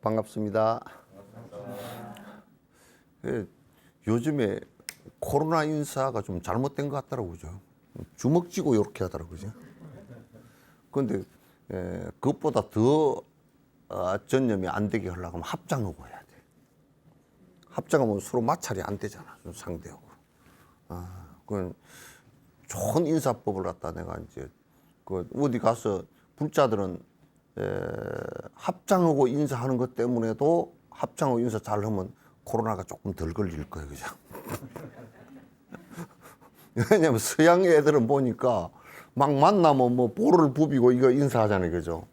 반갑습니다. 요즘에 코로나 인사가 좀 잘못된 것 같더라고요. 그죠? 주먹 쥐고 이렇게 하더라고요. 그런데 그것보다 더 전염이 안 되게 하려고 하면 합장하고 해야 돼. 합장하면 서로 마찰이 안 되잖아. 좀 상대하고. 그건 좋은 인사법을 갖다 내가 이제 그 어디 가서 불자들은 합장하고 인사하는 것 때문에도 합장하고 인사 잘하면 코로나가 조금 덜 걸릴 거예요, 그죠? 왜냐면 서양 애들은 보니까 막 만나면 뭐 볼을 부비고 이거 인사하잖아요, 그죠?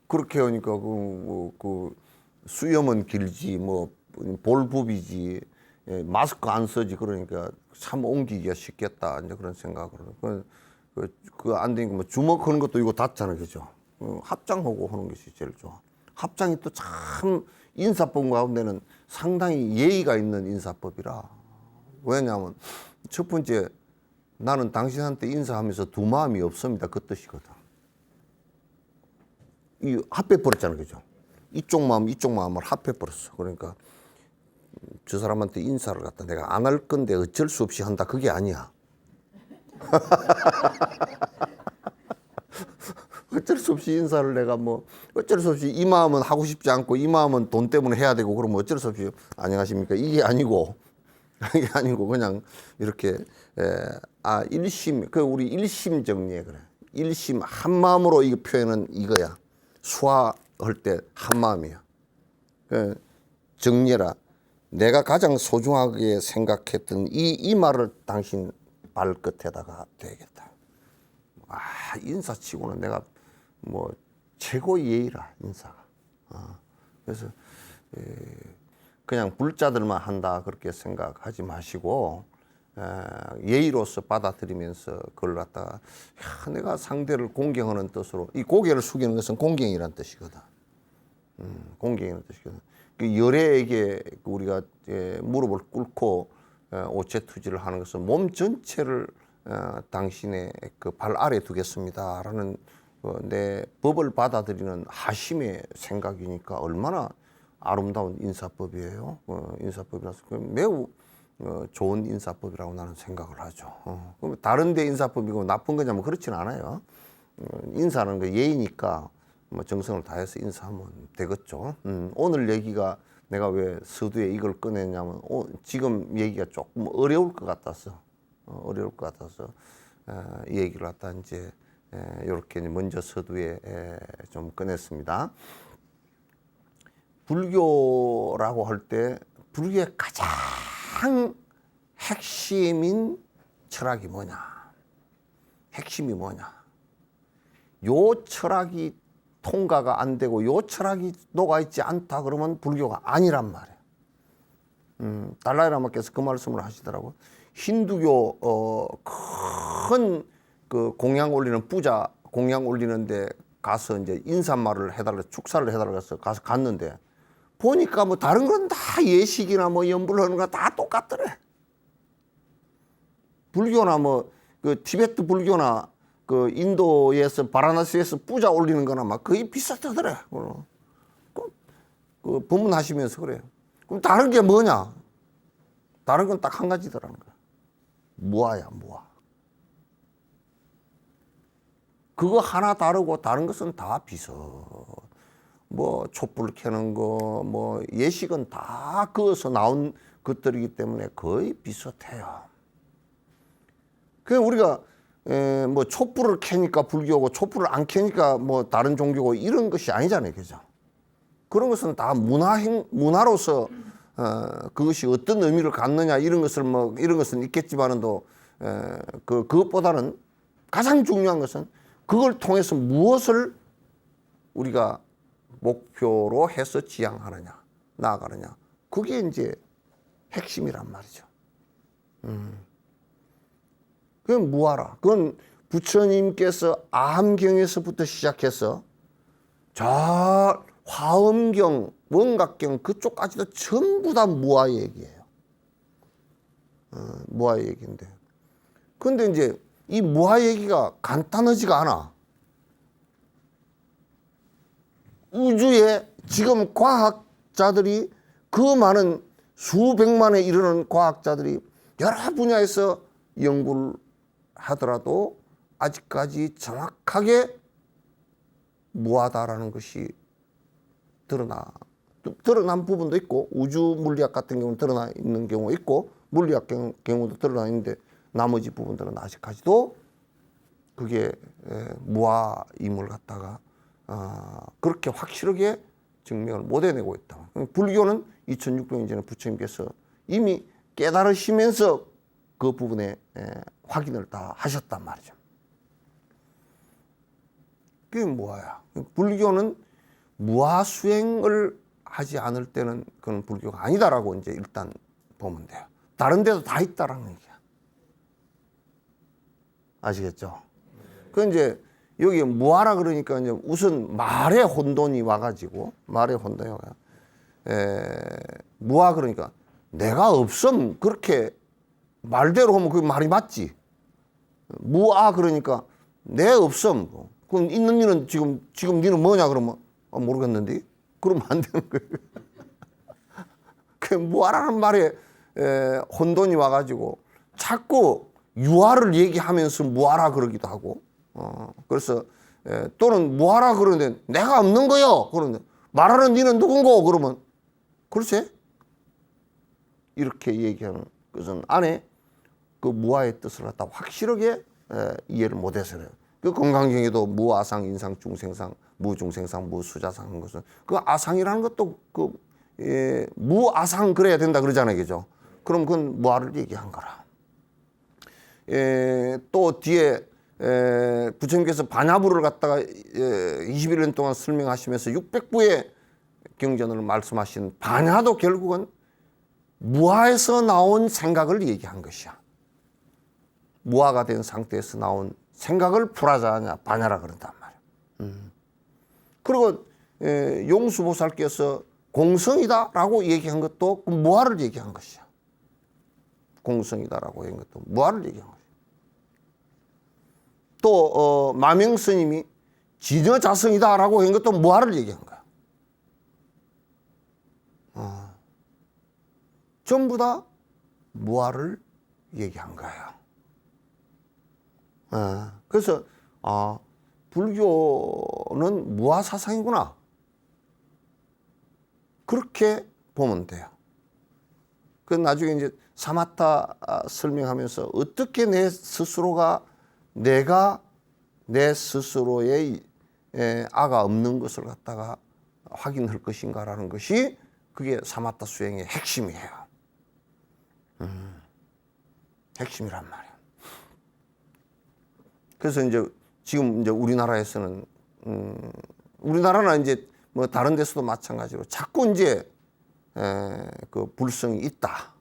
그렇게 하니까 그 수염은 길지 뭐 볼 부비지 마스크 안 쓰지 그러니까 참 옮기기가 쉽겠다 이제 그런 생각으로 그 안 되니까 뭐 주먹하는 것도 이거 닿잖아요, 그죠? 합장하고 하는 것이 제일 좋아. 합장이 또 참 인사법 가운데는 상당히 예의가 있는 인사법이라. 왜냐하면 첫 번째 나는 당신한테 인사하면서 두 마음이 없습니다 그 뜻이거든. 이 합해버렸잖아요, 그죠? 이쪽 마음을 합해버렸어. 그러니까 저 사람한테 인사를 갖다 내가 안 할 건데 어쩔 수 없이 한다 그게 아니야. 어쩔 수 없이 인사를 내가 뭐 어쩔 수 없이 이 마음은 하고 싶지 않고 이 마음은 돈 때문에 해야 되고 그러면 어쩔 수 없이 안녕하십니까 이게 아니고 그냥 이렇게 일심 그 우리 일심 정리에 그래. 일심 한 마음으로 이 표현은 이거야. 수화할 때 한 마음이야. 정리해라. 내가 가장 소중하게 생각했던 이 말을 당신 발끝에다가 대겠다. 인사치고는 내가 뭐 최고 예의라 인사가. 그래서 그냥 불자들만 한다 그렇게 생각하지 마시고 예의로서 받아들이면서 그걸 갖다가 내가 상대를 공경하는 뜻으로 이 고개를 숙이는 것은 공경이라는 뜻이거든. 공경이라는 뜻이거든. 그 열애에게 우리가 무릎을 꿇고 오체투지를 하는 것은 몸 전체를 당신의 그 발 아래 두겠습니다라는 내 법을 받아들이는 하심의 생각이니까 얼마나 아름다운 인사법이에요. 인사법이라서 매우 좋은 인사법이라고 나는 생각을 하죠. 그럼 다른 데 인사법이고 나쁜 거냐면 그렇지는 않아요. 인사는 그 예의니까 뭐 정성을 다해서 인사하면 되겠죠. 오늘 얘기가 내가 왜 서두에 이걸 꺼냈냐면 지금 얘기가 조금 어려울 것 같아서 이 얘기를 갖다 이제 이렇게 먼저 서두에 좀 꺼냈습니다. 불교라고 할 때 불교의 가장 핵심인 철학이 뭐냐? 핵심이 뭐냐? 요 철학이 통과가 안 되고 요 철학이 녹아있지 않다 그러면 불교가 아니란 말이에요. 달라이라마께서 그 말씀을 하시더라고. 힌두교 큰 그 공양 올리는 부자 공양 올리는데 가서 이제 인사말을 해달라 축사를 해달라 해서 가서 갔는데 보니까 뭐 다른 건 다 예식이나 뭐 연불 하는 거 다 똑같더래. 불교나 뭐 그 티베트 불교나 그 인도에서 바라나시에서 부자 올리는 거나 막 거의 비슷하더래. 그 법문하시면서 그래요. 그럼 다른 게 뭐냐? 다른 건 딱 한 가지더라는 거야. 무아야, 무아. 그거 하나 다르고 다른 것은 다 비슷. 뭐 촛불 켜는 거, 뭐 예식은 다 그어서 나온 것들이기 때문에 거의 비슷해요. 그냥 우리가 뭐 촛불을 켜니까 불교고 촛불을 안 켜니까 뭐 다른 종교고 이런 것이 아니잖아요, 그죠? 그런 것은 다 문화로서 그것이 어떤 의미를 갖느냐 이런 것을 뭐 이런 것은 있겠지만은도 그것보다는 가장 중요한 것은 그걸 통해서 무엇을 우리가 목표로 해서 지향하느냐, 나아가느냐. 그게 이제 핵심이란 말이죠. 그건 무아라. 그건 부처님께서 아함경에서부터 시작해서 저 화엄경, 원각경 그쪽까지도 전부 다 무아 얘기예요. 무아 얘기인데. 그런데 이제 이 무아 얘기가 간단하지가 않아. 우주에 지금 과학 과학자들이 그 많은 수백만에 이르는 과학자들이 여러 분야에서 연구를 하더라도 아직까지 정확하게 무하다라는 것이 드러난 부분도 있고, 우주 물리학 같은 경우는 드러나 있는 경우가 있고, 물리학 경우도 드러나 있는데 나머지 부분들은 아직까지도 그게 무하임을 갖다가 그렇게 확실하게 증명을 못 해내고 있다. 불교는 2600년 전에 부처님께서 이미 깨달으시면서 그 부분에 확인을 다 하셨단 말이죠. 그게 무하야. 불교는 무하 수행을 하지 않을 때는 그건 불교가 아니다라고 이제 일단 보면 돼요. 다른 데도 다 있다라는 얘기야. 아시겠죠? 그 이제 여기 무하라 그러니까 이제 우선 말의 혼돈이 와가지고, 말의 혼돈이 와가. 무하 그러니까 내가 없음, 그렇게 말대로 하면 그 말이 맞지. 무하 그러니까 내 없음. 그럼 있는 니는 지금 니는 뭐냐 그러면 모르겠는데, 그러면 안 되는 거예요. 그 무하라는 말에 혼돈이 와가지고 자꾸 유하를 얘기하면서 무하라 그러기도 하고, 그래서 또는 무하라 그러는데 내가 없는 거요. 그러는데 말하는 니는 누군고? 그러면 그렇지? 이렇게 얘기하는 것은 안에 그 무하의 뜻을 갖다 확실하게 이해를 못해서 그래요. 그 건강경에도 무아상, 인상, 중생상, 무중생상, 무수자상 하는 것은 그 아상이라는 것도 그 무아상 그래야 된다 그러잖아요, 그죠? 그럼 그건 무아를 얘기한 거라. 또 뒤에 부처님께서 반야부를 갖다가 21년 동안 설명하시면서 600부의 경전을 말씀하신 반야도 결국은 무아에서 나온 생각을 얘기한 것이야. 무아가 된 상태에서 나온 생각을 불화자냐 반야라 그런단 말이야. 그리고 용수보살께서 공성이다라고 얘기한 것도 그 무아를 얘기한 것이야. 공성이다라고 얘기한 것도 무아를 얘기한 것이야. 또 마명스님이 진여자성이다라고 한 것도 무아를 얘기한 거야. 전부 다 무아를 얘기한 거예요. 그래서 불교는 무아 사상이구나, 그렇게 보면 돼요. 그 나중에 이제 사마타 설명하면서 어떻게 내 스스로가 내가 내 스스로의 아가 없는 것을 갖다가 확인할 것인가라는 것이 그게 사마타 수행의 핵심이에요. 핵심이란 말이에요. 그래서 이제 지금 이제 우리나라에서는 우리나라는 이제 뭐 다른 데서도 마찬가지로 자꾸 이제 그 불성이 있다,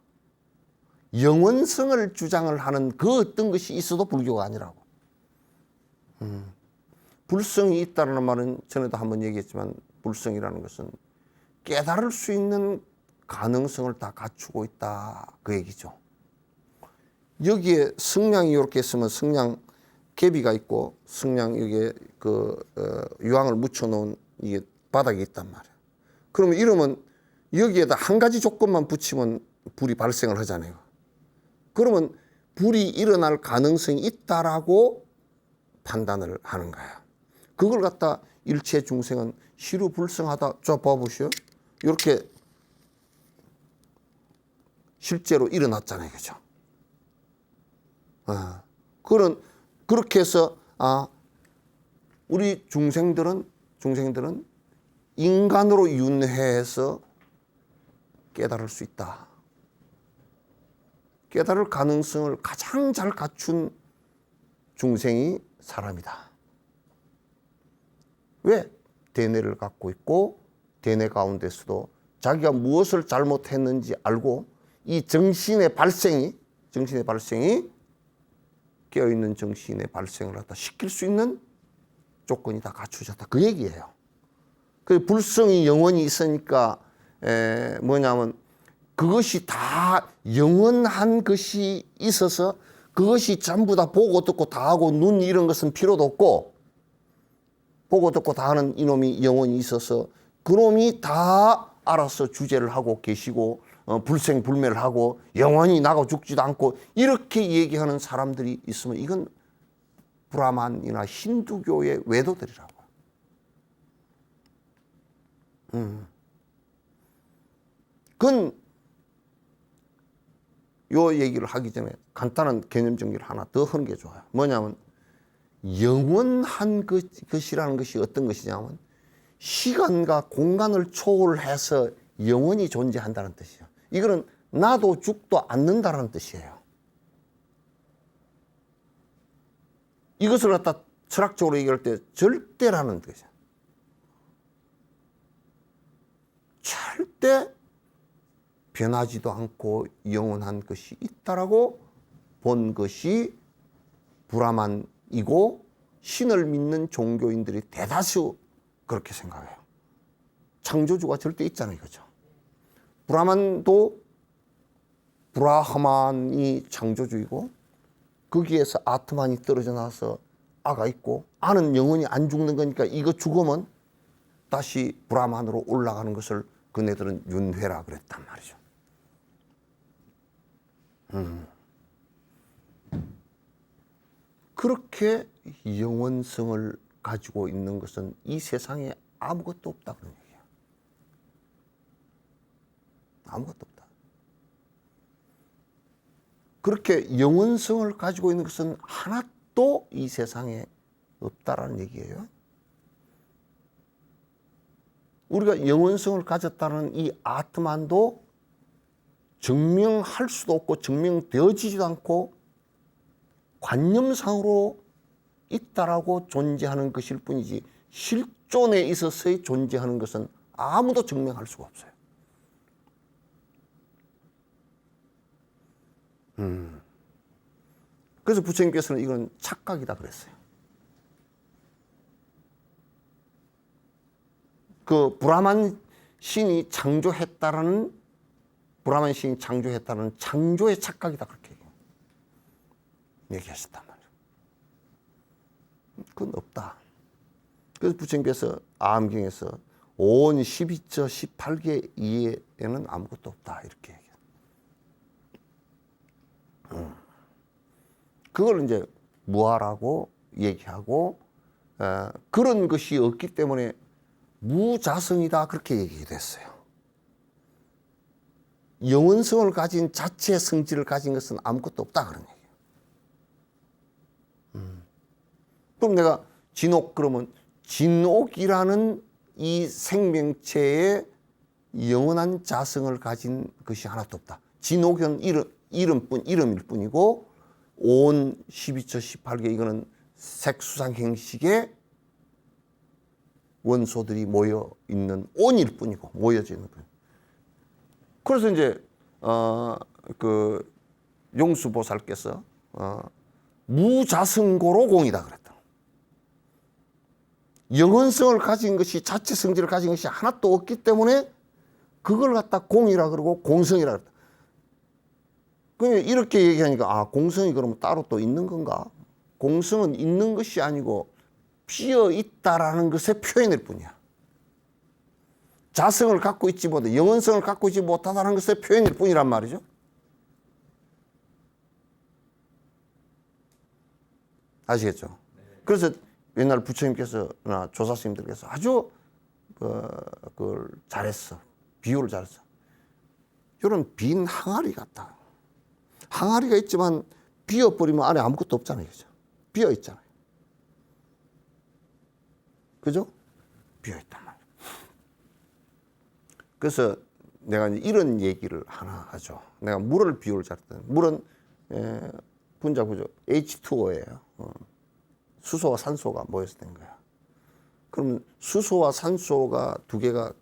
영원성을 주장을 하는 그 어떤 것이 있어도 불교가 아니라고. 불성이 있다는 말은 전에도 한번 얘기했지만 불성이라는 것은 깨달을 수 있는 가능성을 다 갖추고 있다, 그 얘기죠. 여기에 성냥이 이렇게 있으면 성냥 갭이가 있고 성냥 여기에 그 유황을 묻혀 놓은 이게 바닥이 있단 말이야. 그러면 이러면 여기에다 한 가지 조건만 붙이면 불이 발생을 하잖아요. 그러면 불이 일어날 가능성이 있다라고 판단을 하는 거야. 그걸 갖다 일체 중생은 시루불성하다. 저 봐보시오. 이렇게 실제로 일어났잖아요, 그죠? 그렇게 해서 우리 중생들은 인간으로 윤회해서 깨달을 수 있다. 깨달을 가능성을 가장 잘 갖춘 중생이 사람이다. 왜? 대뇌를 갖고 있고 대뇌 가운데서도 자기가 무엇을 잘못했는지 알고 이 정신의 발생이 깨어있는 정신의 발생을 갖다 시킬 수 있는 조건이 다 갖추졌다, 그 얘기예요. 그 불성이 영원히 있으니까 뭐냐면 그것이 다 영원한 것이 있어서 그것이 전부 다 보고 듣고 다 하고 눈 이런 것은 필요도 없고, 보고 듣고 다 하는 이놈이 영원히 있어서 그놈이 다 알아서 주제를 하고 계시고 불생불멸을 하고 영원히 나가 죽지도 않고 이렇게 얘기하는 사람들이 있으면 이건 브라만이나 힌두교의 외도들이라고. 그건 요 얘기를 하기 전에 간단한 개념 정리를 하나 더 하는 게 좋아요. 뭐냐면 영원한 것이라는 것이 어떤 것이냐면 시간과 공간을 초월해서 영원히 존재한다는 뜻이에요. 이거는 나도 죽도 않는다는 뜻이에요. 이것을 갖다 철학적으로 얘기할 때 절대라는 뜻이에요. 절대 변하지도 않고 영원한 것이 있다라고 본 것이 브라만이고 신을 믿는 종교인들이 대다수 그렇게 생각해요. 창조주가 절대 있잖아요. 그죠? 브라만도 브라하만이 창조주이고 거기에서 아트만이 떨어져 나와서 아가 있고 아는 영원히 안 죽는 거니까 이거 죽으면 다시 브라만으로 올라가는 것을 그네들은 윤회라 그랬단 말이죠. 그렇게 영원성을 가지고 있는 것은 이 세상에 아무것도 없다 그런 얘기예요. 아무것도 없다. 그렇게 영원성을 가지고 있는 것은 하나도 이 세상에 없다라는 얘기예요. 우리가 영원성을 가졌다는 이 아트만도 증명할 수도 없고 증명되어지지도 않고 관념상으로 있다라고 존재하는 것일 뿐이지 실존에 있어서의 존재하는 것은 아무도 증명할 수가 없어요. 그래서 부처님께서는 이건 착각이다 그랬어요. 그 브라만 신이 창조했다는 창조의 착각이다 그렇게 얘기하셨단 말이에요. 그건 없다. 그래서 부처님께서 아함경에서 온 12처 18개 이해에는 아무것도 없다 이렇게 얘기해요. 그걸 이제 무아라고 얘기하고 그런 것이 없기 때문에 무자성이다 그렇게 얘기됐어요. 영원성을 가진 자체의 성질을 가진 것은 아무것도 없다 그런 얘기예요. 그럼 내가 진옥 그러면 진옥이라는 이 생명체의 영원한 자성을 가진 것이 하나도 없다. 진옥은 이름일 뿐이고 온 12처 18개 이거는 색수상 형식의 원소들이 모여 있는 온일 뿐이고 모여져 있는 뿐. 그래서 이제 그 용수보살께서 무자성고로 공이다 그랬다. 영원성을 가진 것이 자체 성질을 가진 것이 하나도 없기 때문에 그걸 갖다 공이라 그러고 공성이라 그랬다. 그러니까 이렇게 얘기하니까 공성이 그러면 따로 또 있는 건가? 공성은 있는 것이 아니고 비어 있다라는 것의 표현일 뿐이야. 자성을 갖고 있지 못해 영원성을 갖고 있지 못하다는 것의 표현일 뿐이란 말이죠. 아시겠죠? 그래서 옛날 부처님께서나 조사스님들께서 아주 그걸 잘했어. 비유를 잘했어. 이런 빈 항아리 같다. 항아리가 있지만 비어버리면 안에 아무것도 없잖아요. 그죠? 비어 있잖아요. 그죠? 비어 있단 말이에요. 그래서 내가 이런 얘기를 하나 하죠. 내가 물을 비유를 잘했거든. 물은 분자 구조 H2O예요. 수소와 산소가 모여서 된 거야. 그러면 수소와 산소가 두 개가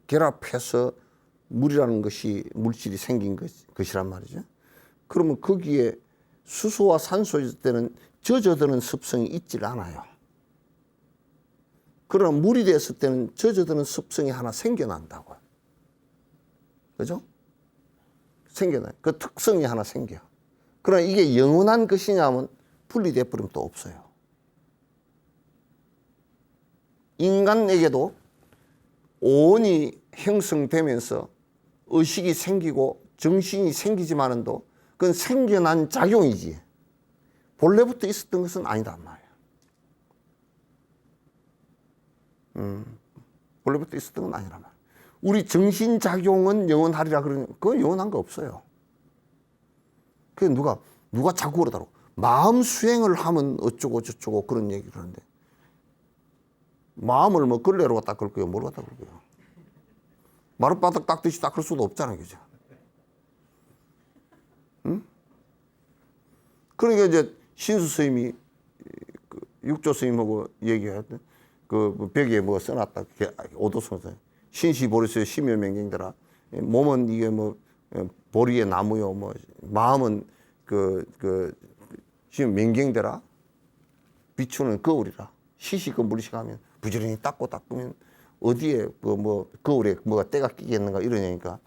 결합해서 물이라는 것이 물질이 생긴 것이란 말이죠. 그러면 거기에 수소와 산소일 때는 젖어드는 습성이 있질 않아요. 그러나 물이 됐을 때는 젖어드는 습성이 하나 생겨난다고요. 그죠? 생겨나요. 그 특성이 하나 생겨. 그러나 이게 영원한 것이냐면 분리돼 버리면 또 없어요. 인간에게도 오온이 형성되면서 의식이 생기고 정신이 생기지만은도 그건 생겨난 작용이지 본래부터 있었던 것은 아니단 말이야. 본래부터 있었던 건 아니란 말이야. 우리 정신작용은 영원하리라 그러는 그건 영원한 거 없어요. 그게 누가 자꾸 그러더라고. 마음 수행을 하면 어쩌고 저쩌고 그런 얘기를 하는데 마음을 뭐 걸레로 갖다 걸 거예요? 뭘 갖다 걸 거예요? 마룻바닥 닦듯이 닦을 수도 없잖아요. 그죠? 응? 그러니까 이제 신수 스님이 그 육조 스님하고 얘기하던 그 벽에 뭐 써놨다. 오도선생 신시 보리수의 심여 명경들아. 몸은 이게 뭐 보리의 나무요. 뭐 마음은 지금 명경대라. 비추는 거울이라. 시시그 물리식하면 부지런히 닦으면 어디에 뭐 거울에 뭐가 때가 끼겠는가 이러냐니까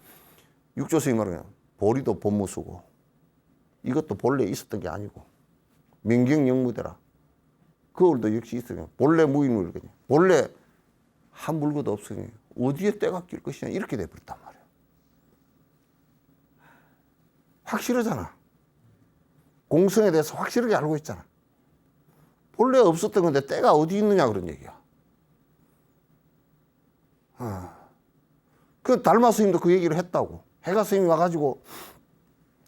육조 스님이 말하면 보리도 본무수고 이것도 본래 있었던 게 아니고 명경영무대라. 거울도 역시 있어요. 본래 무인물이거든요. 본래 한 물건도 없으니 어디에 때가 낄 것이냐 이렇게 돼버렸단 말이에요. 확실하잖아. 공성에 대해서 확실하게 알고 있잖아. 본래 없었던 건데 때가 어디 있느냐 그런 얘기야. 그 달마 스님도 그 얘기를 했다고. 해가 스님이 와가지고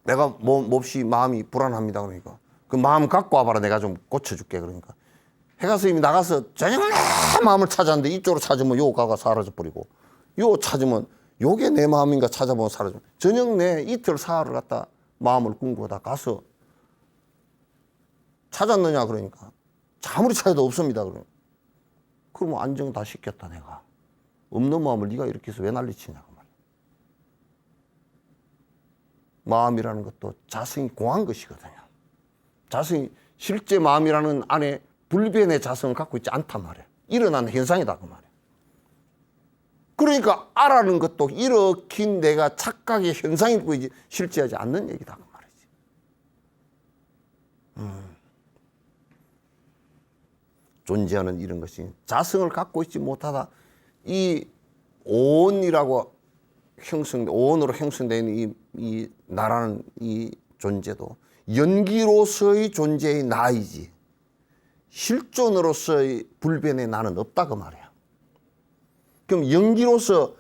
내가 몹시 마음이 불안합니다 그러니까 그 마음 갖고 와봐라 내가 좀 고쳐줄게 그러니까 해가 스님이 나가서 저녁 내 마음을 찾았는데 이쪽으로 찾으면 요 가가 사라져버리고 요 찾으면 요게 내 마음인가 찾아보면 사라져. 저녁 내 이틀 사흘을 갖다 마음을 꿈꾸다 가서 찾았느냐 그러니까 아무리 찾아도 없습니다 그러니까 그러면 안정 다 시켰다 내가. 없는 마음을 네가 이렇게 해서 왜 난리치냐고 말이야. 마음이라는 것도 자성이 공한 것이거든요. 자성이 실제 마음이라는 안에 불변의 자성을 갖고 있지 않단 말이야. 일어나는 현상이다 그 말이야. 그러니까 알아는 것도 일으킨 내가 착각의 현상일 뿐이지 실제하지 않는 얘기다 그 말이지. 존재하는 이런 것이 자성을 갖고 있지 못하다. 이 오온이라고 오온으로 형성된 이 나라는 이 존재도 연기로서의 존재의 나이지 실존으로서의 불변의 나는 없다 그 말이야. 그럼 연기로서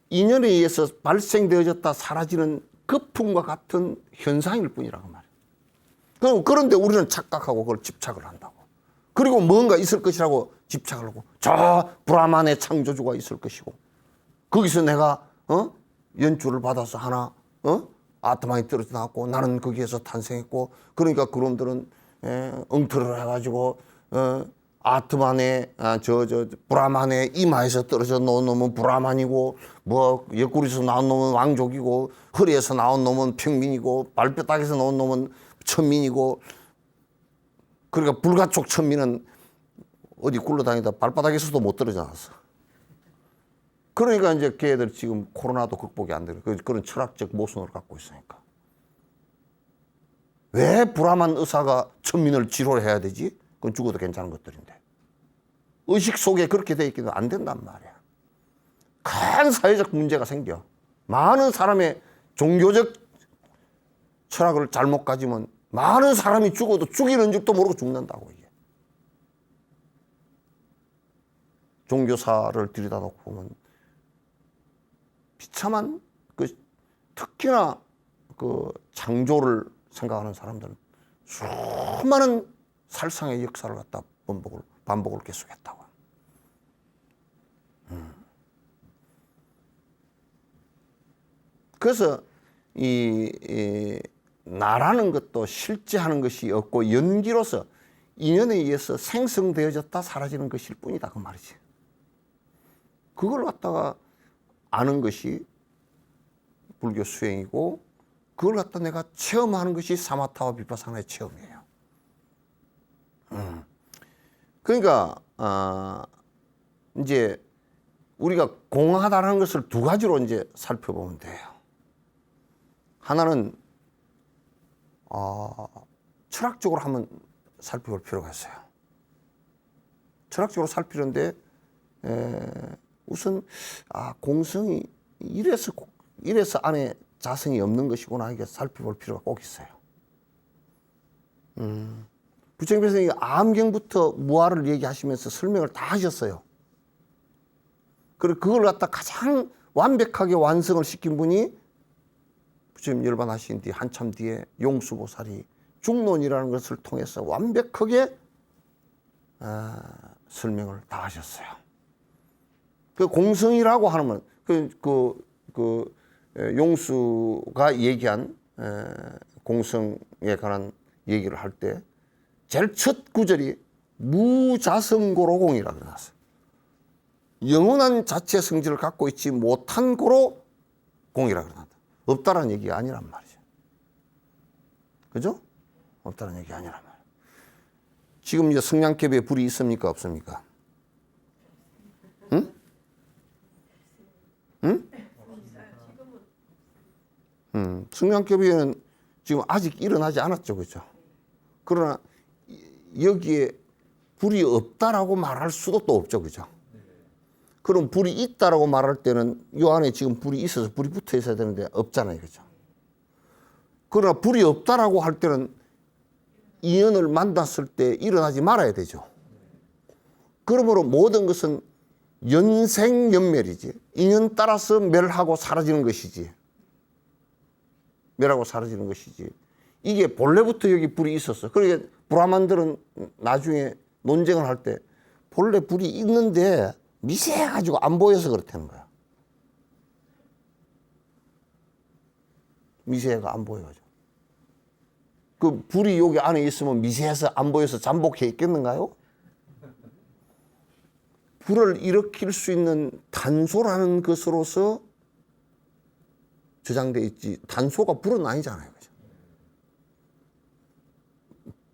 인연에 의해서 발생되어졌다 사라지는 거품과 같은 현상일 뿐이라고 말이야. 그런데 우리는 착각하고 그걸 집착을 한다고. 그리고 뭔가 있을 것이라고 집착을 하고 저 브라만의 창조주가 있을 것이고 거기서 내가 연주를 받아서 하나 아트만이 떨어져 나왔고 나는 거기에서 탄생했고 그러니까 그놈들은 엉터리를 해가지고 아트만의 브라만의 이마에서 떨어져 나온 놈은 브라만이고 뭐 옆구리에서 나온 놈은 왕족이고 허리에서 나온 놈은 평민이고 발바닥에서 나온 놈은 천민이고 그러니까 불가촉 천민은 어디 굴러다니다 발바닥에서도 못 떨어져 나왔어. 그러니까 이제 걔들 지금 코로나도 극복이 안 되는 그런 철학적 모순을 갖고 있으니까. 왜 브라만 의사가 천민을 치료를 해야 되지? 그건 죽어도 괜찮은 것들인데. 의식 속에 그렇게 돼 있기도 안 된단 말이야. 큰 사회적 문제가 생겨. 많은 사람의 종교적 철학을 잘못 가지면 많은 사람이 죽어도 죽이는 줄도 모르고 죽는다고 이게. 종교사를 들여다놓고 보면 비참한 특히나 창조를 생각하는 사람들은 수많은 살상의 역사를 갖다 반복을 계속했다고. 그래서 이 나라는 것도 실제하는 것이 없고 연기로서 인연에 의해서 생성되어졌다 사라지는 것일 뿐이다 그 말이지. 그걸 갖다가 아는 것이 불교 수행이고 그걸 갖다 내가 체험하는 것이 사마타와 비파사나의 체험이에요. 그러니까 이제 우리가 공하다는 것을 두 가지로 이제 살펴보면 돼요. 하나는 철학적으로 한번 살펴볼 필요가 있어요. 철학적으로 살피는데 우선 공성이 이래서 안에 자성이 없는 것이구나 이게 살펴볼 필요가 꼭 있어요. 부처님께서 암경부터 무아를 얘기하시면서 설명을 다 하셨어요. 그리고 그걸 갖다 가장 완벽하게 완성을 시킨 분이 부처님 열반하신 뒤 한참 뒤에 용수보살이 중론이라는 것을 통해서 완벽하게 설명을 다 하셨어요. 그 공성이라고 하면 용수가 얘기한 공성에 관한 얘기를 할 때 제일 첫 구절이 무자성고로공이라고 나왔어요. 영원한 자체 성질을 갖고 있지 못한 고로 공이라고 그러는데 없다라는 얘기가 아니란 말이죠. 그죠? 없다는 얘기 아니란 말이에요. 지금 이제 성냥개비에 불이 있습니까? 없습니까? 응? 응? 성냥개비에는 지금 아직 일어나지 않았죠. 그죠? 그러나 여기에 불이 없다라고 말할 수도 또 없죠. 그죠? 그럼 불이 있다라고 말할 때는 이 안에 지금 불이 있어서 불이 붙어 있어야 되는데 없잖아요. 그죠? 그러나 불이 없다라고 할 때는 인연을 만났을 때 일어나지 말아야 되죠. 그러므로 모든 것은 연생연멸이지. 인연 따라서 멸하고 사라지는 것이지. 멸하고 사라지는 것이지. 이게 본래부터 여기 불이 있었어. 그러니까 브라만들은 나중에 논쟁을 할 때 본래 불이 있는데 미세해가지고 안 보여서 그렇다는 거야. 미세해가 안 보여가지고. 그 불이 여기 안에 있으면 미세해서 안 보여서 잠복해 있겠는가요? 불을 일으킬 수 있는 단소라는 것으로서 저장돼 있지. 단소가 불은 아니잖아요. 그죠?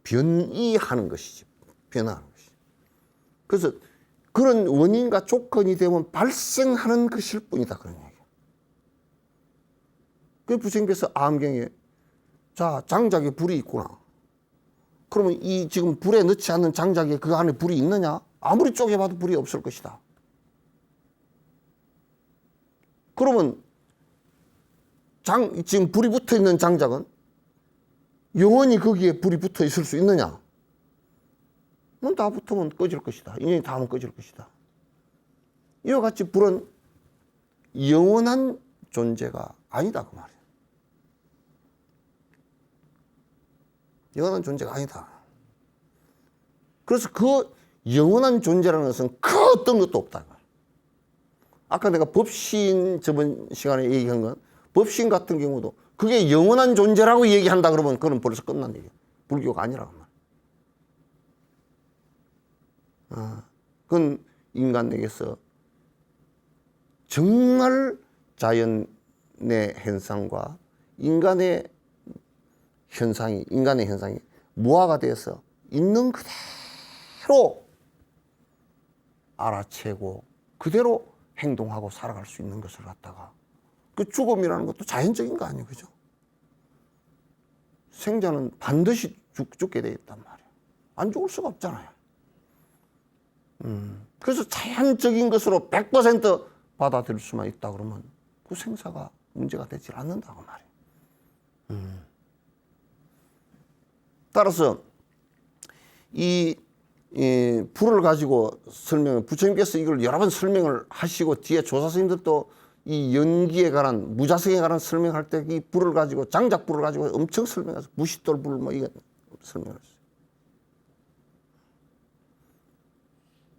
변이하는 것이지. 변화하는 것이지. 그래서 그런 원인과 조건이 되면 발생하는 것일 뿐이다. 그런 얘기예요. 그 부처님께서 암경에 자, 장작에 불이 있구나. 그러면 이 지금 불에 넣지 않는 장작에 그 안에 불이 있느냐? 아무리 쪼개봐도 불이 없을 것이다. 그러면 지금 불이 붙어 있는 장작은 영원히 거기에 불이 붙어 있을 수 있느냐? 다 붙으면 꺼질 것이다. 인연이 닿으면 꺼질 것이다. 이와 같이 불은 영원한 존재가 아니다. 그 말이에요. 영원한 존재가 아니다. 그래서 그 영원한 존재라는 것은 그 어떤 것도 없다. 아까 내가 법신 저번 시간에 얘기한 건 법신 같은 경우도 그게 영원한 존재라고 얘기한다 그러면 그건 벌써 끝난 얘기야. 불교가 아니라고 말. 그건 인간에게서 정말 자연의 현상과 인간의 현상이 무아가 돼서 있는 그대로 알아채고 그대로 행동하고 살아갈 수 있는 것을 갖다가 그 죽음이라는 것도 자연적인 거 아니에요. 그죠? 생자는 반드시 죽게 돼 있단 말이에요. 안 죽을 수가 없잖아요. 그래서 자연적인 것으로 100% 받아들일 수만 있다 그러면 그 생사가 문제가 되지 않는다고 말이에요. 따라서 이 불을 가지고 부처님께서 이걸 여러 번 설명을 하시고 뒤에 조사 스님들도 이 연기에 관한 무자성에 관한 설명할 때 이 불을 가지고 장작불을 가지고 엄청 설명해서 무싯돌불 뭐 이거 설명했어요.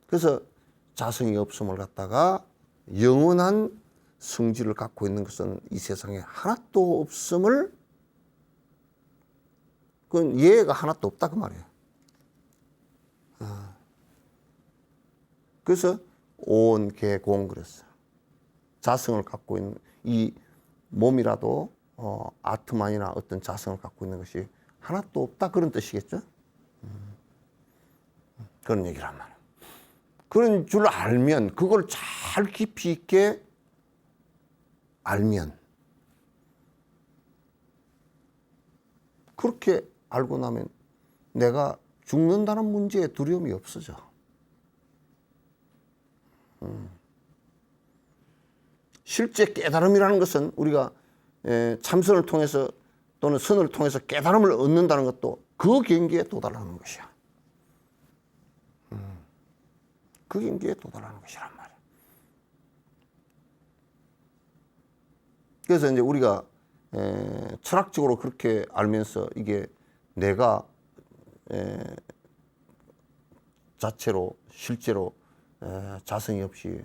그래서 자성이 없음을 갖다가 영원한 성질을 갖고 있는 것은 이 세상에 하나도 없음을 그건 예가 하나도 없다 그 말이에요. 그래서 온개공 그랬어요. 자성을 갖고 있는 이 몸이라도 아트만이나 어떤 자성을 갖고 있는 것이 하나도 없다 그런 뜻이겠죠. 그런 얘기를 한 말이에요. 그런 줄 알면 그걸 잘 깊이 있게 알면 그렇게 알고 나면 내가 죽는다는 문제에 두려움이 없어져. 실제 깨달음이라는 것은 우리가 참선을 통해서 또는 선을 통해서 깨달음을 얻는다는 것도 그 경계에 도달하는 것이야. 그 경계에 도달하는 것이란 말이야. 그래서 이제 우리가 철학적으로 그렇게 알면서 이게 내가 자체로 실제로 자성이 없이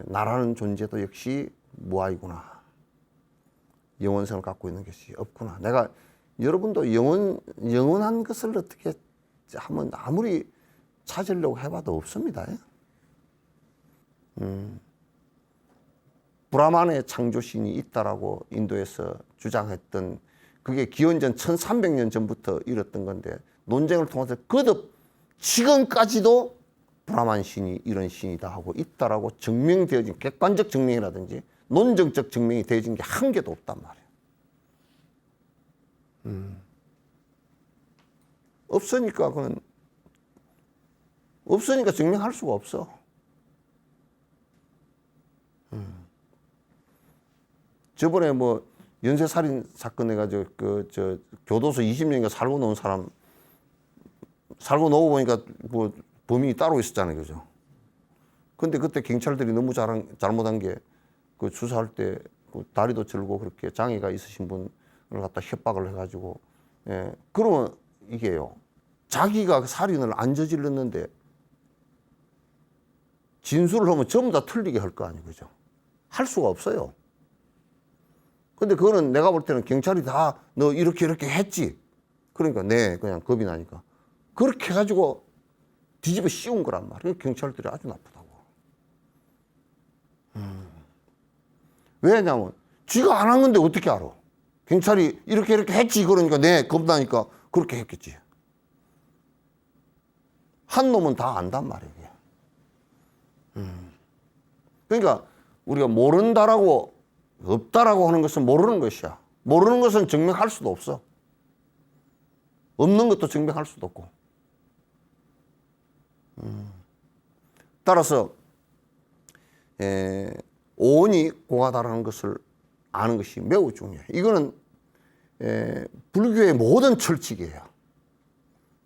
나라는 존재도 역시 무아이구나. 영원성을 갖고 있는 것이 없구나. 내가 여러분도 영원한 것을 어떻게 한번 아무리 찾으려고 해봐도 없습니다. 브라만의 창조신이 있다라고 인도에서 주장했던 그게 기원전 1300년 전부터 이뤘던 건데 논쟁을 통해서 거듭 지금까지도 브라만 신이 이런 신이다 하고 있다라고 증명되어진 객관적 증명이라든지 논증적 증명이 되어진 게 한 개도 없단 말이에요. 없으니까 그건 없으니까 증명할 수가 없어. 저번에 뭐 연쇄살인 사건 해가지고 교도소 20년인가 살고 놓은 사람 살고 놓고 보니까 뭐 범인이 따로 있었잖아요, 그죠? 근데 그때 경찰들이 너무 잘못한 게 그 수사할 때 그 다리도 절고 그렇게 장애가 있으신 분을 갖다 협박을 해가지고 그러면 이게요 자기가 살인을 안 저질렀는데 진술을 하면 전부 다 틀리게 할 거 아니에요, 그죠? 할 수가 없어요. 근데 그거는 내가 볼 때는 경찰이 다 너 이렇게 했지. 그러니까 그냥 겁이 나니까 그렇게 해가지고 뒤집어 씌운 거란 말이에요. 경찰들이 아주 나쁘다고. 왜냐면 쥐가 안 한 건데 어떻게 알아? 경찰이 이렇게 했지 그러니까 겁나니까 그렇게 했겠지. 한 놈은 다 안단 말이에요. 그러니까 우리가 모른다라고 없다라고 하는 것은 모르는 것이야. 모르는 것은 증명할 수도 없어. 없는 것도 증명할 수도 없고. 따라서 오온이 고하다라는 것을 아는 것이 매우 중요해요. 이거는 불교의 모든 철칙이에요.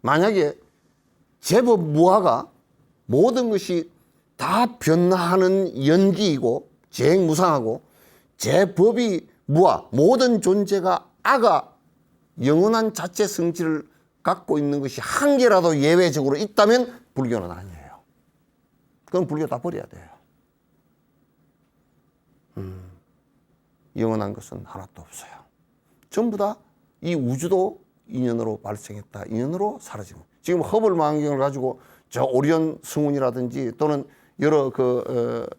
만약에 제법 무아가 모든 것이 다 변화하는 연기이고 재행무상하고 제법이 무아, 모든 존재가 아가 영원한 자체 성질을 갖고 있는 것이 한 개라도 예외적으로 있다면 불교는 아니에요. 그건 불교 다 버려야 돼요. 영원한 것은 하나도 없어요. 전부 다 이 우주도 인연으로 발생했다. 인연으로 사라지고. 지금 허블 망원경을 가지고 저 오리온 승운이라든지 또는 여러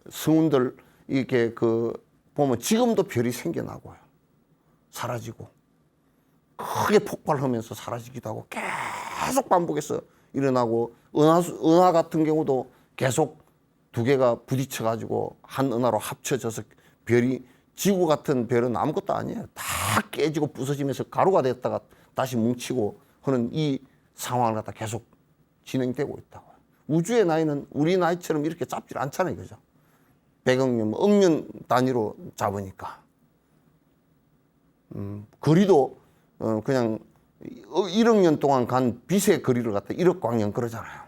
승운들 이렇게 보면 지금도 별이 생겨나고요. 사라지고. 크게 폭발하면서 사라지기도 하고 계속 반복해서 일어나고 은하 같은 경우도 계속 두 개가 부딪혀가지고 한 은하로 합쳐져서 별이 지구 같은 별은 아무것도 아니에요. 다 깨지고 부서지면서 가루가 됐다가 다시 뭉치고 하는 이 상황을 갖다 계속 진행되고 있다고. 우주의 나이는 우리 나이처럼 이렇게 짧지 않잖아요, 그죠? 100억 년, 억 년 단위로 잡으니까. 거리도 그냥 1억 년 동안 간 빛의 거리를 갖다 1억 광년 그러잖아요.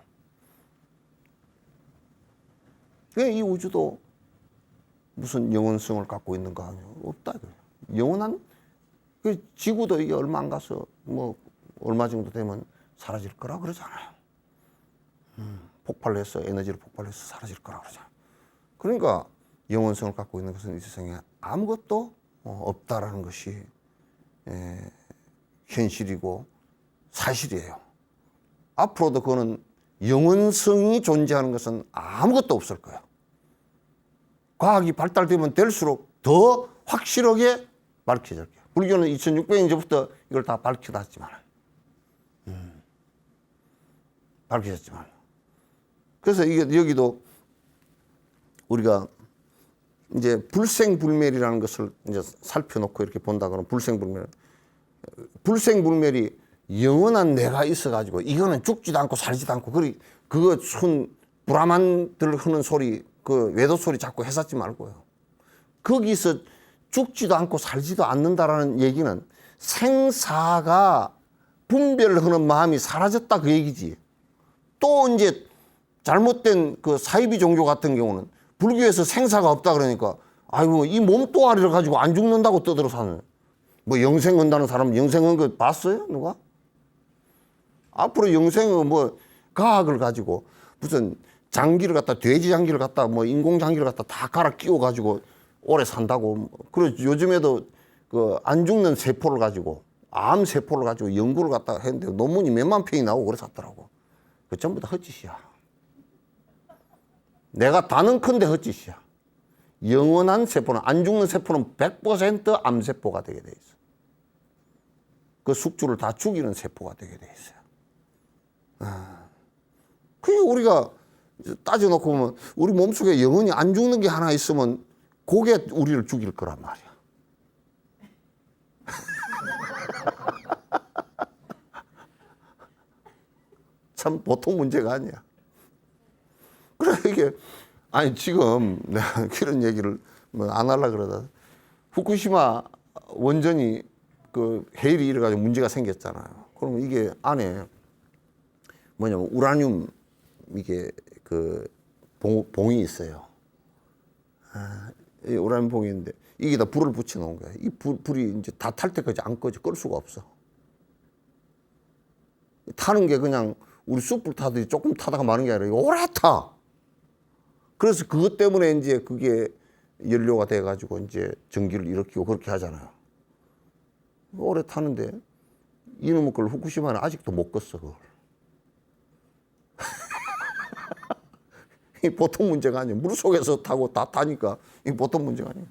왜 이 우주도 무슨 영원성을 갖고 있는가 하면 없다. 영원한 지구도 이게 얼마 안 가서 뭐 얼마 정도 되면 사라질 거라 그러잖아요. 폭발해서 에너지를 폭발해서 사라질 거라 그러잖아요. 그러니까 영원성을 갖고 있는 것은 이 세상에 아무것도 없다라는 것이 현실이고 사실이에요. 앞으로도 그거는 영원성이 존재하는 것은 아무것도 없을 거예요. 과학이 발달되면 될수록 더 확실하게 밝혀질 거예요. 불교는 2600년 전부터 이걸 다 밝혀놨지만 밝혀졌지만 그래서 이게 여기도 우리가 이제 불생불멸이라는 것을 이제 살펴놓고 이렇게 본다 그러면 불생불멸이 영원한 내가 있어가지고 이거는 죽지도 않고 살지도 않고 그거 순 브라만들 하는 소리 그 외도 소리 자꾸 해사지 말고요. 거기서 죽지도 않고 살지도 않는다라는 얘기는 생사가 분별하는 마음이 사라졌다 그 얘기지. 또 이제 잘못된 그 사이비 종교 같은 경우는 불교에서 생사가 없다 그러니까 아이고 이 몸뚱아리를 가지고 안 죽는다고 떠들어 사는. 뭐 영생 한다는 사람 영생 한 거 봤어요? 누가? 앞으로 영생은 뭐 과학을 가지고 무슨 장기를 갖다 돼지 장기를 갖다 뭐 인공 장기를 갖다 다 갈아 끼워 가지고 오래 산다고. 그리고 요즘에도 그 안 죽는 세포를 가지고 암 세포를 가지고 연구를 갖다 했는데 논문이 몇만 편이 나오고 그래 샀더라고. 그 전부 다 헛짓이야. 내가 다는컨대 헛짓이야. 영원한 세포는 안 죽는 세포는 100% 암세포가 되게 돼 있어. 그 숙주를 다 죽이는 세포가 되게 돼 있어요. 그게 우리가 따져놓고 보면 우리 몸속에 영원히 안 죽는 게 하나 있으면 그게 우리를 죽일 거란 말이야. 참 보통 문제가 아니야. 그래 이게 아니 지금 내가 그런 얘기를 뭐 안 하려고 그러다 후쿠시마 원전이 그 해일이 이래가지고 문제가 생겼잖아요. 그러면 이게 안에 뭐냐면 우라늄 이게 그 봉이 있어요. 이 우라늄 봉이 있는데 이게 다 불을 붙여 놓은 거야. 이 불이 이제 다 탈 때까지 안 꺼져. 끌 수가 없어. 타는 게 그냥 우리 숯불 타듯이 조금 타다가 마는 게 아니라 오래 타. 그래서 그것 때문에 이제 그게 연료가 돼가지고 이제 전기를 일으키고 그렇게 하잖아요. 오래 타는데 이놈의 걸 후쿠시마는 아직도 못 껐어, 그걸. 이 보통 문제가 아니에요. 물 속에서 타고 다 타니까 이 보통 문제가 아니에요.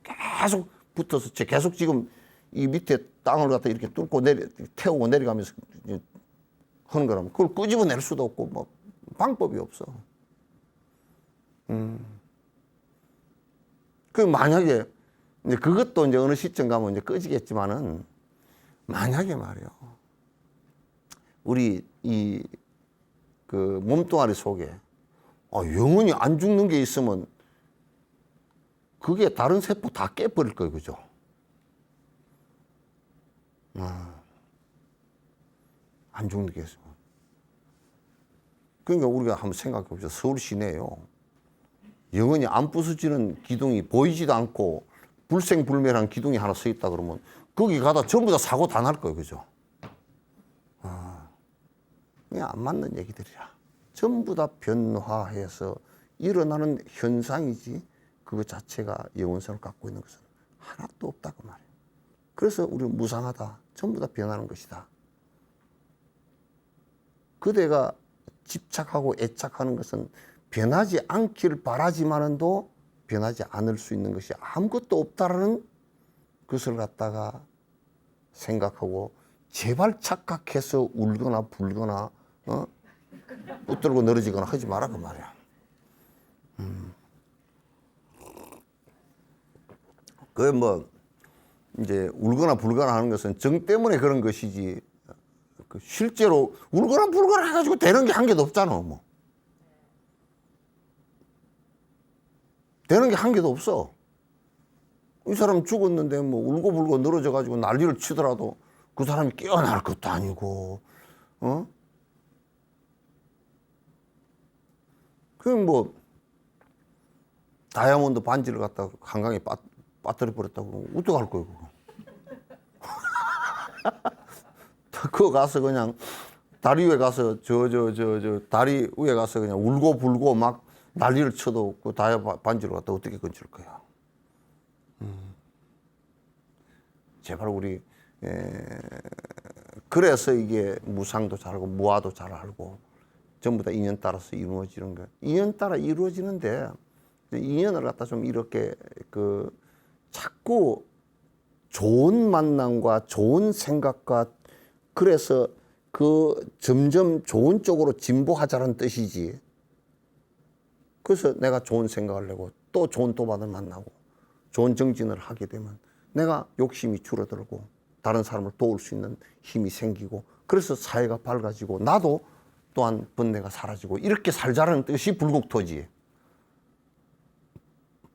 계속 붙어서 계속 지금 이 밑에 땅을 갖다 이렇게 뚫고 태우고 내려가면서 하는 거라면 그걸 끄집어낼 수도 없고 뭐 방법이 없어. 그 만약에 이제 그것도 이제 어느 시점 가면 이제 꺼지겠지만은 만약에 말이요. 우리 이 그 몸뚱아리 속에 영원히 안 죽는 게 있으면 그게 다른 세포 다 깨버릴 거예요, 그죠? 안 죽는 게 있으면. 그러니까 우리가 한번 생각해 보죠. 서울 시내에요. 영원히 안 부서지는 기둥이 보이지도 않고 불생불멸한 기둥이 하나 서 있다 그러면 거기 가다 전부 다 사고 다 날 거예요, 그죠? 그냥 안 맞는 얘기들이야. 전부 다 변화해서 일어나는 현상이지 그거 자체가 영원성을 갖고 있는 것은 하나도 없다고 말이에요. 그래서 우리는 무상하다. 전부 다 변하는 것이다. 그대가 집착하고 애착하는 것은 변하지 않기를 바라지만은도 변하지 않을 수 있는 것이 아무것도 없다라는 것을 갖다가 생각하고 제발 착각해서 울거나 불거나 붙들고 늘어지거나 하지 마라 그 말이야. 그 뭐 이제 울거나 불거나 하는 것은 정 때문에 그런 것이지 실제로 울거나 불거나 해가지고 되는 게 한 개도 없잖아. 뭐 되는 게 한 개도 없어. 이 사람 죽었는데 뭐 울고불고 늘어져가지고 난리를 치더라도 그 사람이 깨어날 것도 아니고, 그냥 뭐 다이아몬드 반지를 갖다 한강에 빠뜨려 버렸다고 어떡할 거예요, 그거. 그거 가서 그냥 다리 위에 가서 저 다리 위에 가서 그냥 울고 불고 막 난리를 쳐도 그 다이아 반지를 갖다 어떻게 건질 거야. 제발 우리 그래서 이게 무상도 잘 알고 무아도 잘 알고 전부 다 인연 따라서 이루어지는 거야. 인연 따라 이루어지는데 인연을 갖다 좀 이렇게 그 자꾸 좋은 만남과 좋은 생각과 그래서 그 점점 좋은 쪽으로 진보하자는 뜻이지. 그래서 내가 좋은 생각을 내고 또 좋은 또반을 만나고 좋은 정진을 하게 되면 내가 욕심이 줄어들고 다른 사람을 도울 수 있는 힘이 생기고 그래서 사회가 밝아지고 나도 또한 번뇌가 사라지고 이렇게 살자라는 뜻이 불국토지.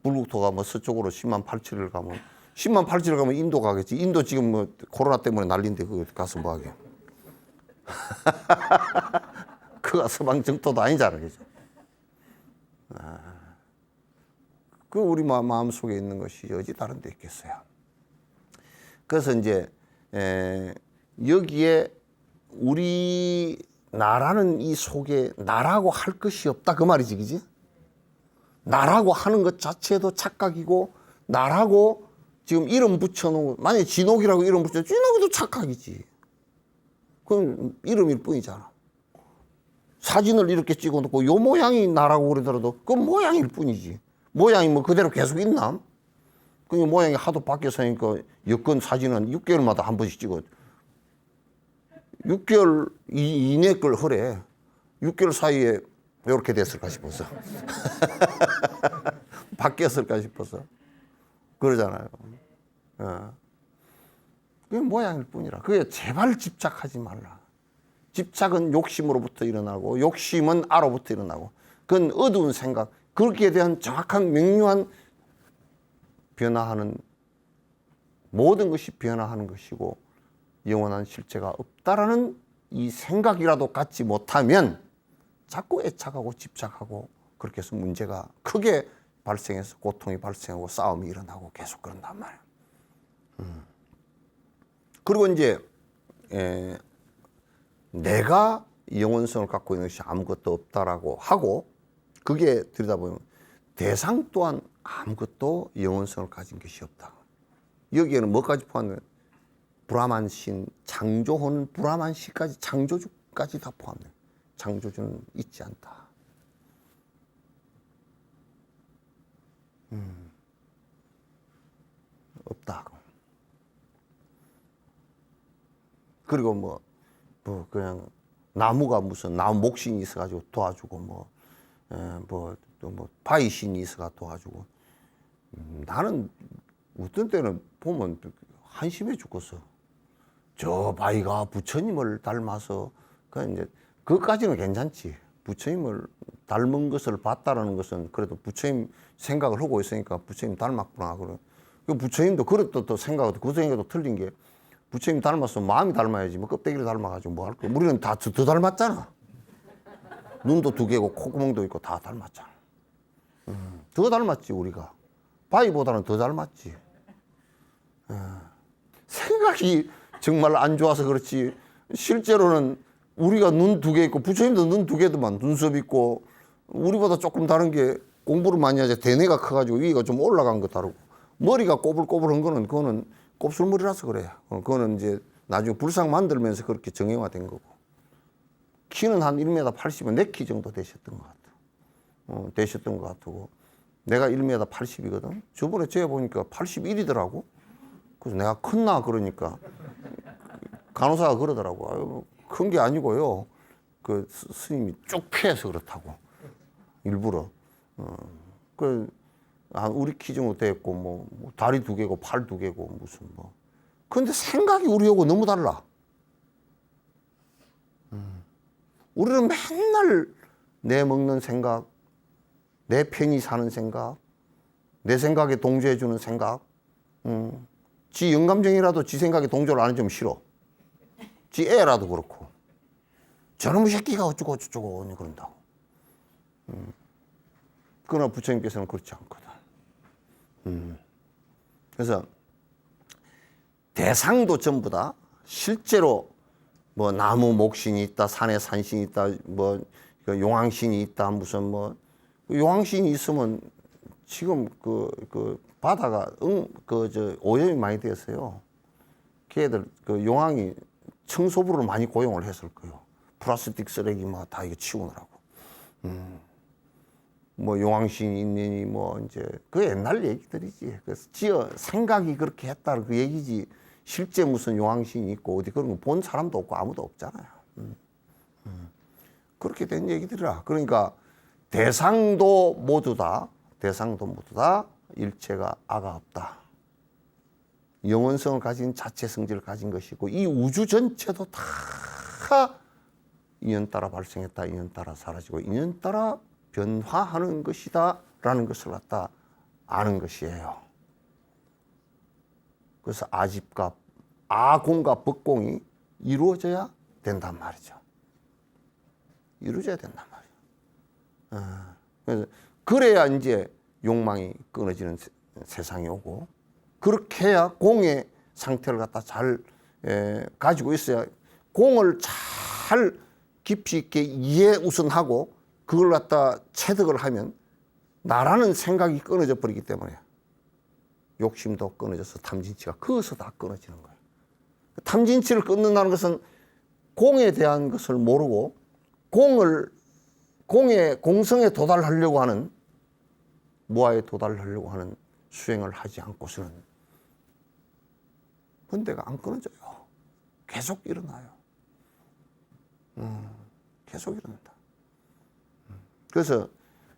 불국토가 뭐 서쪽으로 10만 8천을 가면 10만 8천을 가면 인도 가겠지. 인도 지금 뭐 코로나 때문에 난리인데 그거 가서 뭐 하게. 그가 서방 정토도 아니잖아, 그죠? 그 우리 마음 속에 있는 것이 어디 다른 데 있겠어요. 그래서 이제 여기에 우리 나라는 이 속에 나라고 할 것이 없다 그 말이지, 그지? 나라고 하는 것 자체도 착각이고 나라고 지금 이름 붙여놓은 만약에 진옥이라고 이름 붙여 진옥이도 착각이지. 그럼 이름일 뿐이잖아. 사진을 이렇게 찍어놓고 요 모양이 나라고 그러더라도 그 모양일 뿐이지. 모양이 뭐 그대로 계속 있나? 그 모양이 하도 바뀌어서니까 여권 사진은 6개월마다 한 번씩 찍어. 6개월 이내 걸 하래. 6개월 사이에 이렇게 됐을까 싶어서. 바뀌었을까 싶어서. 그러잖아요. 그게 모양일 뿐이라. 그게 제발 집착하지 말라. 집착은 욕심으로부터 일어나고 욕심은 아로부터 일어나고 그건 어두운 생각, 거기에 대한 정확한 명료한 변화하는 모든 것이 변화하는 것이고 영원한 실체가 없다라는 이 생각이라도 갖지 못하면 자꾸 애착하고 집착하고 그렇게 해서 문제가 크게 발생해서 고통이 발생하고 싸움이 일어나고 계속 그런단 말이에요. 그리고 이제 내가 영원성을 갖고 있는 것이 아무것도 없다라고 하고 그게 들여다보면 대상 또한 아무것도 영원성을 가진 것이 없다. 여기에는 뭐까지 포함되면 브라만신, 창조하는 브라만신까지 창조주까지 다 포함돼요. 창조주는 있지 않다. 없다. 그리고 뭐 그냥 나무가 무슨 나무 목신이 있어가지고 도와주고 또 바위신이 있어가 도와주고 나는 어떤 때는 보면 한심해 죽겠어. 저 바위가 부처님을 닮아서 그 이제 그것까지는 괜찮지. 부처님을 닮은 것을 봤다라는 것은 그래도 부처님 생각을 하고 있으니까 부처님 닮았구나. 그래. 그 부처님도 그렇다 또 생각도 그 생각도 틀린 게 부처님 닮았으면 마음이 닮아야지 뭐 껍데기를 닮아가지고 뭐 할 거야. 우리는 다 더 닮았잖아. 눈도 두 개고 콧구멍도 있고 다 닮았잖아. 더 닮았지 우리가. 바위보다는 더 닮았지. 생각이 정말 안 좋아서 그렇지 실제로는 우리가 눈 두 개 있고 부처님도 눈 두 개도만 눈썹 있고 우리보다 조금 다른 게 공부를 많이 하자 대뇌가 커가지고 위가 좀 올라간 거 다르고 머리가 꼬불꼬불한 거는 그거는 곱슬머리라서 그래요. 그거는 이제 나중에 불상 만들면서 그렇게 정형화된 거고 키는 한 1m 80은 내 키 정도 되셨던 것 같아. 되셨던 것 같고 내가 1m 80이거든. 저번에 재보니까 81이더라고. 그래서 내가 컸나 그러니까 간호사가 그러더라고. 아유, 큰 게 아니고요. 그 스님이 쭉 피해서 그렇다고. 일부러. 우리 키 정도 됐고, 뭐, 다리 두 개고, 팔 두 개고, 무슨 뭐. 근데 생각이 우리하고 너무 달라. 우리는 맨날 내 먹는 생각, 내 편히 사는 생각, 내 생각에 동조해주는 생각. 지 영감정이라도 지 생각에 동조를 안 해주면 싫어. 지 애라도 그렇고. 저놈의 새끼가 어쩌고 저쩌고 그런다고. 그러나 부처님께서는 그렇지 않거든. 그래서 대상도 전부 다 실제로 뭐 나무 목신이 있다, 산에 산신이 있다, 뭐 용왕신이 있다, 무슨 뭐 용왕신이 있으면 지금 그 바다가 오염이 많이 됐어요. 걔들 그 용왕이 청소부를 많이 고용을 했을 거예요. 플라스틱 쓰레기 막 다 이거 치우느라고. 뭐 용왕신이 있느니 뭐 이제 그 옛날 얘기들이지. 그래서 생각이 그렇게 했다는 그 얘기지. 실제 무슨 용왕신이 있고 어디 그런 거 본 사람도 없고 아무도 없잖아요. 그렇게 된 얘기들이라. 그러니까 대상도 모두 다 일체가 아가 없다. 영원성을 가진 자체 성질을 가진 것이고 이 우주 전체도 다 인연 따라 발생했다. 인연 따라 사라지고 인연 따라 변화하는 것이다 라는 것을 갖다 아는 것이에요. 그래서 아집과 아공과 법공이 이루어져야 된단 말이죠. 이루어져야 된단 말이에요. 그래서 그래야 이제 욕망이 끊어지는 세상이 오고, 그렇게 해야 공의 상태를 갖다 잘 가지고 있어야 공을 잘 깊이 있게 이해 우선하고 그걸 갖다 체득을 하면 나라는 생각이 끊어져 버리기 때문에 욕심도 끊어져서 탐진치가 거기서 다 끊어지는 거예요. 탐진치를 끊는다는 것은 공에 대한 것을 모르고 공의 공성에 도달하려고 하는, 무아에 도달하려고 하는 수행을 하지 않고서는 번뇌가 안 끊어져요. 계속 일어나요. 계속 일어난다. 그래서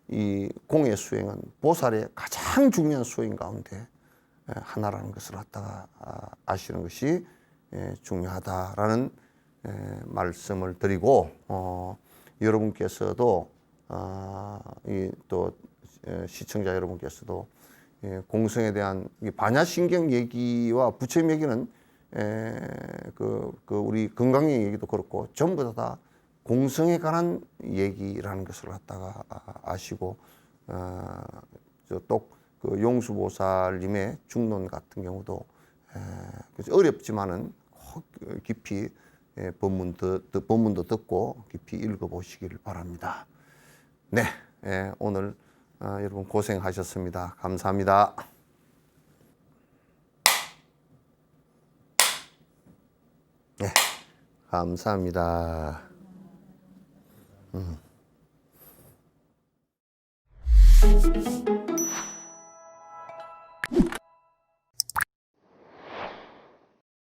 이 공의 수행은 보살의 가장 중요한 수행 가운데 하나라는 것을 갖다가 아시는 것이 중요하다라는 말씀을 드리고, 여러분께서도 또 시청자 여러분께서도 공성에 대한 반야신경 얘기와 부처님 얘기는 우리 건강의 얘기도 그렇고 전부 다 공성에 관한 얘기라는 것을 갖다가 아시고, 또 그 용수보살님의 중론 같은 경우도 어렵지만은 깊이 법문도 듣고 깊이 읽어보시길 바랍니다. 네, 오늘 여러분 고생하셨습니다. 감사합니다. 네, 감사합니다.